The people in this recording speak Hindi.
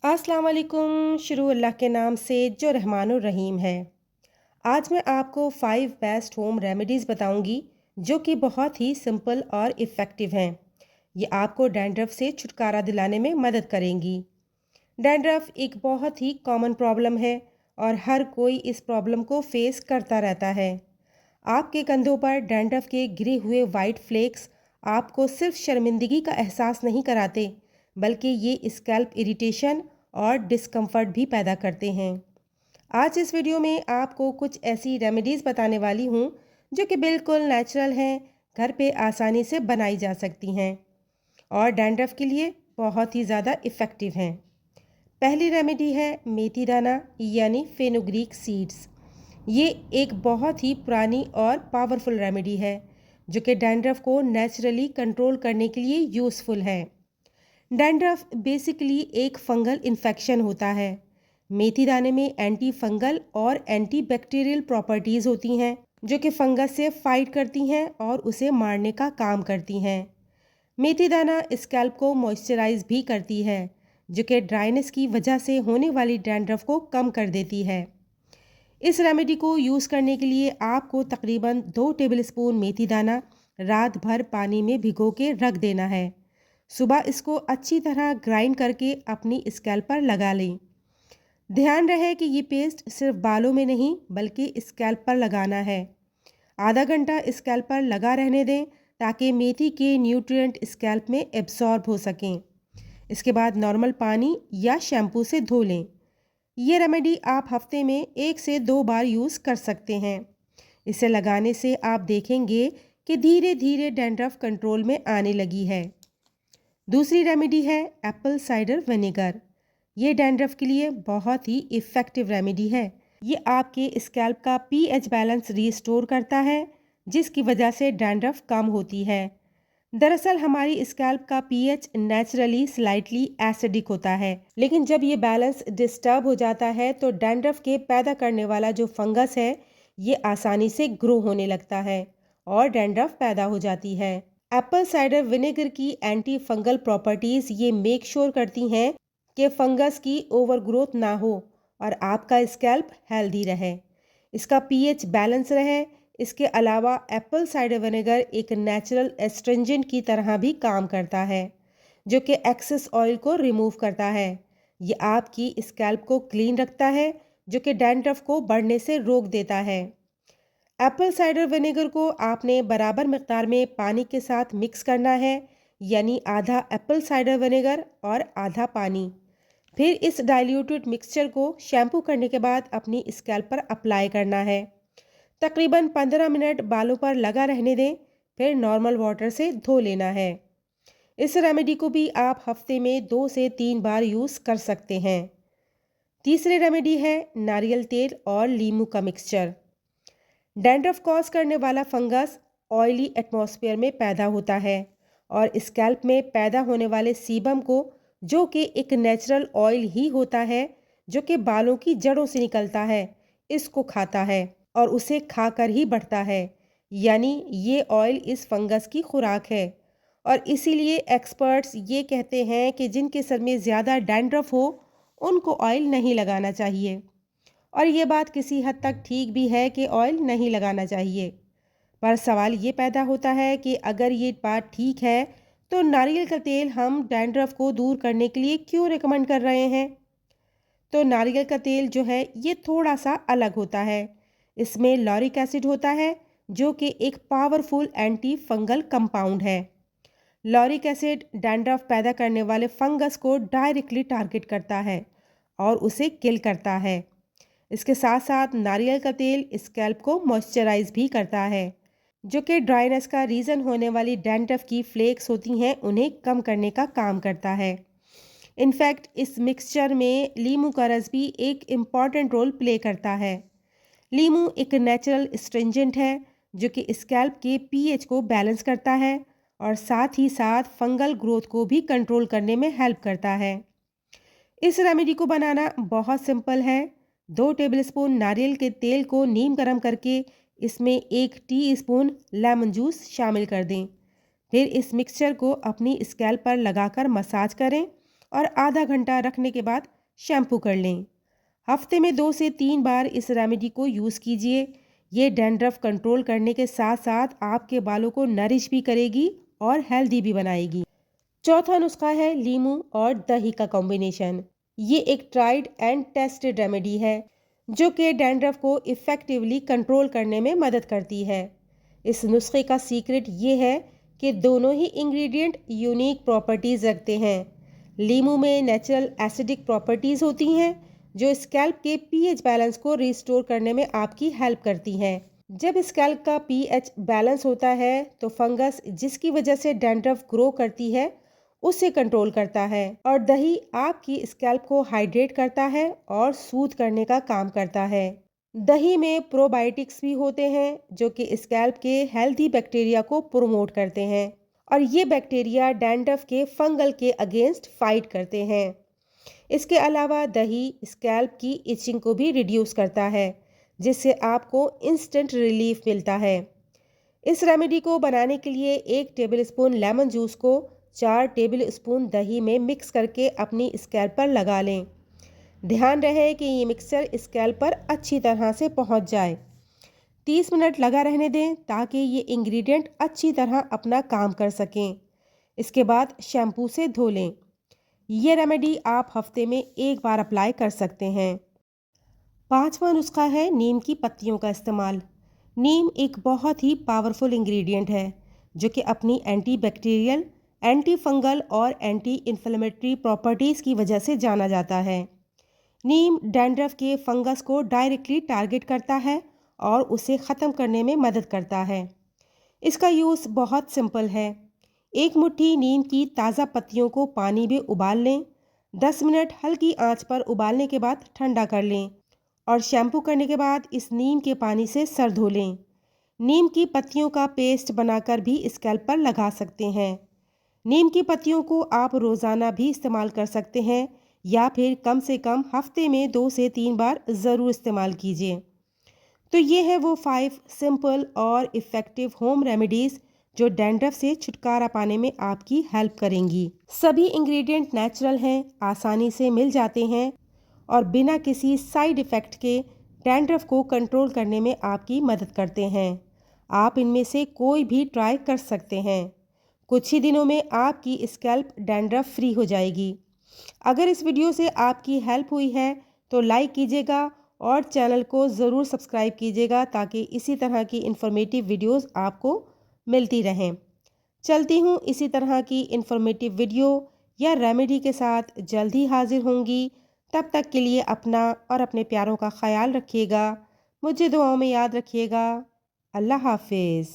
अस्सलाम वालेकुम। शुरू अल्लाह के नाम से जो रहमानुर रहीम है। आज मैं आपको 5 बेस्ट होम रेमेडीज़ बताऊंगी जो कि बहुत ही सिंपल और इफ़ेक्टिव हैं। ये आपको डैंड्रफ से छुटकारा दिलाने में मदद करेंगी। डैंड्रफ एक बहुत ही कॉमन प्रॉब्लम है और हर कोई इस प्रॉब्लम को फेस करता रहता है। आपके कंधों पर डैंड्रफ के गिरे हुए वाइट फ्लेक्स आपको सिर्फ शर्मिंदगी का एहसास नहीं कराते, बल्कि ये स्कैल्प इरिटेशन और डिस्कम्फर्ट भी पैदा करते हैं। आज इस वीडियो में आपको कुछ ऐसी रेमेडीज़ बताने वाली हूँ जो कि बिल्कुल नेचुरल हैं, घर पे आसानी से बनाई जा सकती हैं और डैंड्रफ के लिए बहुत ही ज़्यादा इफ़ेक्टिव हैं। पहली रेमेडी है मेथी दाना यानी फेनुग्रीक सीड्स। ये एक बहुत ही पुरानी और पावरफुल रेमेडी है जो कि डैंड्रफ को नेचुरली कंट्रोल करने के लिए यूज़फुल है। डैंड्रफ बेसिकली एक फंगल इन्फेक्शन होता है। मेथी दाने में एंटी फंगल और एंटी बैक्टीरियल प्रॉपर्टीज़ होती हैं जो कि फंगस से फाइट करती हैं और उसे मारने का काम करती हैं। मेथी दाना स्कैल्प को मॉइस्चराइज भी करती है जो कि ड्राइनेस की वजह से होने वाली डैंड्रफ को कम कर देती है। इस रेमेडी को यूज़ करने के लिए आपको तकरीबन 2 टेबलस्पून मेथी दाना रात भर पानी में भिगो के रख देना है। सुबह इसको अच्छी तरह ग्राइंड करके अपनी स्कैल्प पर लगा लें। ध्यान रहे कि ये पेस्ट सिर्फ बालों में नहीं बल्कि स्कैल्प पर लगाना है। आधा घंटा स्कैल्प पर लगा रहने दें ताकि मेथी के न्यूट्रिएंट स्कैल्प में एब्सॉर्ब हो सकें। इसके बाद नॉर्मल पानी या शैम्पू से धो लें। ये रेमेडी आप हफ्ते में 1 से 2 बार यूज़ कर सकते हैं। इसे लगाने से आप देखेंगे कि धीरे धीरे डैंड्रफ कंट्रोल में आने लगी है। दूसरी रेमेडी है एप्पल साइडर विनेगर। ये डैंड्रफ के लिए बहुत ही इफ़ेक्टिव रेमेडी है। ये आपके स्कैल्प का पीएच बैलेंस रिस्टोर करता है जिसकी वजह से डैंड्रफ कम होती है। दरअसल हमारी स्कैल्प का पीएच नेचुरली स्लाइटली एसिडिक होता है, लेकिन जब ये बैलेंस डिस्टर्ब हो जाता है तो डैंड्रफ के पैदा करने वाला जो फंगस है ये आसानी से ग्रो होने लगता है और डैंड्रफ पैदा हो जाती है। एप्पल साइडर विनेगर की एंटी फंगल प्रॉपर्टीज ये मेक श्योर करती हैं कि फंगस की ओवरग्रोथ ना हो और आपका स्कैल्प हेल्दी रहे, इसका पीएच बैलेंस रहे। इसके अलावा एप्पल साइडर विनेगर एक नेचुरल एस्ट्रिंजेंट की तरह भी काम करता है जो कि एक्सेस ऑयल को रिमूव करता है। ये आपकी स्कैल्प को क्लीन रखता है जो कि डैंड्रफ को बढ़ने से रोक देता है। एप्पल साइडर विनेगर को आपने बराबर मिक़दार में पानी के साथ मिक्स करना है, यानी आधा एप्पल साइडर विनेगर और आधा पानी। फिर इस डाइल्यूटेड मिक्सचर को शैम्पू करने के बाद अपनी स्कैल्प पर अप्लाई करना है। तकरीबन 15 मिनट बालों पर लगा रहने दें, फिर नॉर्मल वाटर से धो लेना है। इस रेमेडी को भी आप हफ्ते में 2 से 3 बार यूज़ कर सकते हैं। तीसरी रेमेडी है नारियल तेल और लीमू का मिक्सचर। डैंड्रफ कॉज करने वाला फंगस ऑयली एटमॉस्फेयर में पैदा होता है और स्कैल्प में पैदा होने वाले सीबम को, जो कि एक नेचुरल ऑयल ही होता है जो कि बालों की जड़ों से निकलता है, इसको खाता है और उसे खाकर ही बढ़ता है। यानी ये ऑयल इस फंगस की खुराक है और इसीलिए एक्सपर्ट्स ये कहते हैं कि जिनके सर में ज़्यादा डैंड्रफ हो उनको ऑयल नहीं लगाना चाहिए। और ये बात किसी हद तक ठीक भी है कि ऑयल नहीं लगाना चाहिए। पर सवाल ये पैदा होता है कि अगर ये बात ठीक है तो नारियल का तेल हम डैंड्रफ को दूर करने के लिए क्यों रिकमेंड कर रहे हैं? तो नारियल का तेल जो है ये थोड़ा सा अलग होता है। इसमें लॉरिक एसिड होता है जो कि एक पावरफुल एंटी फंगल कंपाउंड है। लॉरिक एसिड डैंड्रफ पैदा करने वाले फंगस को डायरेक्टली टारगेट करता है और उसे किल करता है। इसके साथ साथ नारियल का तेल स्कैल्प को मॉइस्चराइज भी करता है जो कि ड्राइनेस का रीज़न होने वाली डैंड्रफ की फ्लेक्स होती हैं उन्हें कम करने का काम करता है। इनफैक्ट इस मिक्सचर में लीमू का रस भी एक इम्पॉर्टेंट रोल प्ले करता है। लीमू एक नेचुरल स्ट्रिंजेंट है जो कि स्कैल्प के पीएच को बैलेंस करता है और साथ ही साथ फंगल ग्रोथ को भी कंट्रोल करने में हेल्प करता है। इस रेमेडी को बनाना बहुत सिंपल है। 2 टेबलस्पून नारियल के तेल को नीम गर्म करके इसमें 1 टीस्पून लेमन जूस शामिल कर दें। फिर इस मिक्सचर को अपनी स्कैल्प पर लगाकर मसाज करें और आधा घंटा रखने के बाद शैम्पू कर लें। हफ्ते में 2 से 3 बार इस रेमेडी को यूज़ कीजिए। ये डैंड्रफ कंट्रोल करने के साथ साथ आपके बालों को नरिश भी करेगी और हेल्दी भी बनाएगी। चौथा नुस्खा है लीमू और दही का कॉम्बिनेशन। ये एक ट्राइड एंड टेस्टेड रेमेडी है जो कि डैंड्रफ को इफ़ेक्टिवली कंट्रोल करने में मदद करती है। इस नुस्खे का सीक्रेट ये है कि दोनों ही इंग्रेडिएंट यूनिक प्रॉपर्टीज़ रखते हैं। लीमू में नेचुरल एसिडिक प्रॉपर्टीज़ होती हैं जो स्कैल्प के पीएच बैलेंस को रिस्टोर करने में आपकी हेल्प करती हैं। जब स्कैल्प का पीएच बैलेंस होता है तो फंगस जिसकी वजह से डैंड्रफ ग्रो करती है उसे कंट्रोल करता है, और दही आपकी स्कैल्प को हाइड्रेट करता है और सूद करने का काम करता है। दही में प्रोबायोटिक्स भी होते हैं जो कि स्कैल्प के हेल्दी बैक्टीरिया को प्रमोट करते हैं, और ये बैक्टीरिया डैंड्रफ के फंगल के अगेंस्ट फाइट करते हैं। इसके अलावा दही स्कैल्प की इचिंग को भी रिड्यूस करता है जिससे आपको इंस्टेंट रिलीफ मिलता है। इस रेमेडी को बनाने के लिए 1 टेबलस्पून लेमन जूस को 4 टेबलस्पून दही में मिक्स करके अपनी स्कैल्प पर लगा लें। ध्यान रहे कि ये मिक्सचर स्कैल्प पर अच्छी तरह से पहुंच जाए। 30 मिनट लगा रहने दें ताकि ये इंग्रेडिएंट अच्छी तरह अपना काम कर सकें। इसके बाद शैम्पू से धो लें। ये रेमेडी आप हफ्ते में 1 बार अप्लाई कर सकते हैं। पांचवा नुस्खा है नीम की पत्तियों का इस्तेमाल। नीम एक बहुत ही पावरफुल इंग्रेडिएंट है जो कि अपनी एंटी बैक्टीरियल, एंटी फंगल और एंटी इन्फ्लेमेटरी प्रॉपर्टीज़ की वजह से जाना जाता है। नीम डैंड्रफ के फंगस को डायरेक्टली टारगेट करता है और उसे ख़त्म करने में मदद करता है। इसका यूज़ बहुत सिंपल है। 1 मुट्ठी नीम की ताज़ा पत्तियों को पानी में उबाल लें। 10 मिनट हल्की आंच पर उबालने के बाद ठंडा कर लें और शैम्पू करने के बाद इस नीम के पानी से सर धो लें। नीम की पत्तियों का पेस्ट बनाकर भी स्कैल्प पर लगा सकते हैं। नीम की पत्तियों को आप रोज़ाना भी इस्तेमाल कर सकते हैं या फिर कम से कम हफ्ते में 2 से 3 बार ज़रूर इस्तेमाल कीजिए। तो ये है वो 5 सिंपल और इफ़ेक्टिव होम रेमेडीज़ जो डैंड्रफ से छुटकारा पाने में आपकी हेल्प करेंगी। सभी इंग्रेडिएंट नेचुरल हैं, आसानी से मिल जाते हैं और बिना किसी साइड इफ़ेक्ट के डैंड्रफ को कंट्रोल करने में आपकी मदद करते हैं। आप इनमें से कोई भी ट्राई कर सकते हैं। कुछ ही दिनों में आपकी स्कैल्प डैंड्रफ फ्री हो जाएगी। अगर इस वीडियो से आपकी हेल्प हुई है तो लाइक कीजिएगा और चैनल को ज़रूर सब्सक्राइब कीजिएगा ताकि इसी तरह की इन्फॉर्मेटिव वीडियोस आपको मिलती रहें। चलती हूँ इसी तरह की इन्फॉर्मेटिव वीडियो या रेमेडी के साथ जल्द ही हाजिर होंगी। तब तक के लिए अपना और अपने प्यारों का ख्याल रखिएगा। मुझे दुआओं में याद रखिएगा। अल्लाह हाफिज़।